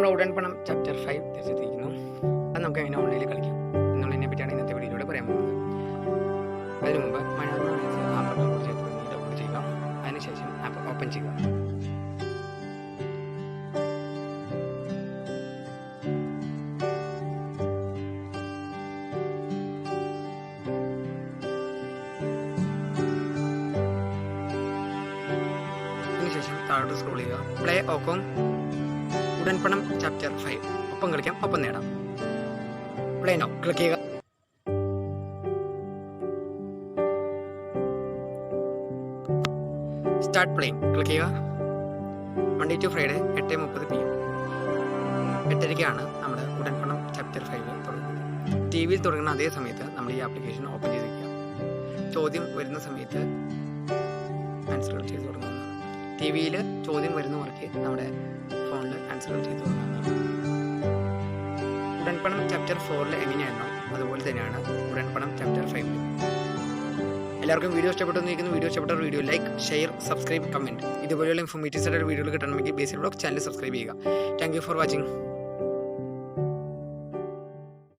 നമ്മൾ ഉടൻപണം ചാപ്റ്റർ 5 തിരിച്ചെത്തിയിരിക്കുന്നു. അത് നമുക്ക് എങ്ങനെ ഓൺലൈനിൽ കളിക്കാം എന്നുള്ളതിനെ പറ്റിയാണ് ഇന്നത്തെ വീഡിയോയിലൂടെ പറയാൻ പോകുന്നത്. അതിനു മുമ്പ് മനോരമ ആപ്പ് ഡൗൺലോഡ് ചെയ്യുക. അതിനുശേഷം ആപ്പ് ഓപ്പൺ ചെയ്യുക. അതിനുശേഷം താഴോട്ട് സ്ക്രോൾ ചെയ്യുക. പ്ലേ ഓക്കോം ഉടൻപണം ചാപ്റ്റർ 5 ഒപ്പം കളിക്കാം, ഒപ്പം നേടാം. പ്ലേ നൗ ക്ലിക്ക് ചെയ്യുക. സ്റ്റാർട്ട് പ്ലേയിങ് ക്ലിക്ക് ചെയ്യുക. മൺഡേ ടു ഫ്രൈഡേ 8:30 PM 8:30ക്കാണ് നമ്മുടെ ഉടൻപണം ചാപ്റ്റർ 5 തുടങ്ങുന്നത്. ടി വിയിൽ തുടങ്ങുന്ന അതേ സമയത്ത് നമ്മൾ ഈ ആപ്ലിക്കേഷൻ ഓപ്പൺ ചെയ്ത് വയ്ക്കുക. ചോദ്യം വരുന്ന സമയത്ത് ആൻസറുകൾ ചെയ്ത് തുടങ്ങുന്നതാണ്. ടി വിയിൽ ചോദ്യം വരുന്ന മുറയ്ക്ക് നമ്മുടെ ഫോണിൽ ആൻസറുകൾ ചെയ്ത് തുടങ്ങുന്നതാണ്. ഉടൻപണം ചാപ്റ്റർ 4 എങ്ങനെയാണോ അതുപോലെ തന്നെയാണ് ഉടൻപണം ചാപ്റ്റർ 5. എല്ലാവർക്കും വീഡിയോ ഇഷ്ടപ്പെട്ടെന്നിരിക്കുന്നു. വീഡിയോ ഇഷ്ടപ്പെട്ട video like, share, subscribe, comment. ഇതുപോലെയുള്ള ഇൻഫോർമേറ്റീവ്സ് ആയിട്ട് വീഡിയോകൾ കിട്ടണമെങ്കിൽ ബേസിക് ബ്ലോഗ് ചാനൽ സബ്സ്ക്രൈബ് ചെയ്യുക. Thank you for watching.